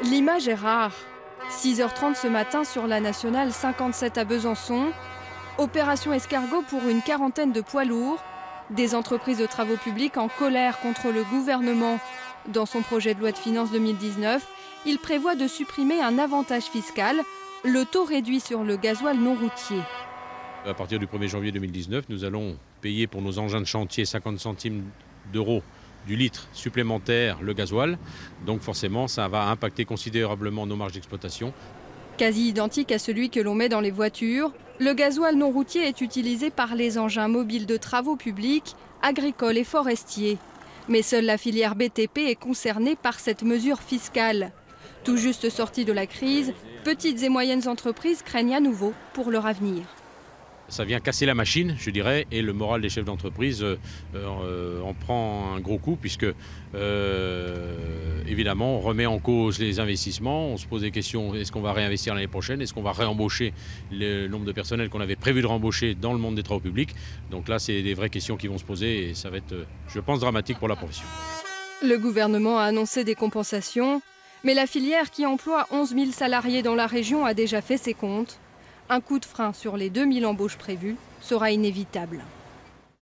L'image est rare. 6h30 ce matin sur la nationale 57 à Besançon. Opération escargot pour une quarantaine de poids lourds. Des entreprises de travaux publics en colère contre le gouvernement. Dans son projet de loi de finances 2019, il prévoit de supprimer un avantage fiscal, le taux réduit sur le gasoil non routier. À partir du 1er janvier 2019, nous allons payer pour nos engins de chantier 50 centimes d'euros du litre supplémentaire le gasoil. Donc forcément, ça va impacter considérablement nos marges d'exploitation. Quasi identique à celui que l'on met dans les voitures, le gasoil non routier est utilisé par les engins mobiles de travaux publics, agricoles et forestiers. Mais seule la filière BTP est concernée par cette mesure fiscale. Tout juste sortie de la crise, petites et moyennes entreprises craignent à nouveau pour leur avenir. Ça vient casser la machine, je dirais, et le moral des chefs d'entreprise en prend un gros coup puisque, évidemment, on remet en cause les investissements, on se pose des questions, est-ce qu'on va réinvestir l'année prochaine, est-ce qu'on va réembaucher le nombre de personnels qu'on avait prévu de réembaucher dans le monde des travaux publics. Donc là, c'est des vraies questions qui vont se poser et ça va être, je pense, dramatique pour la profession. Le gouvernement a annoncé des compensations, mais la filière qui emploie 11 000 salariés dans la région a déjà fait ses comptes. Un coup de frein sur les 2000 embauches prévues sera inévitable.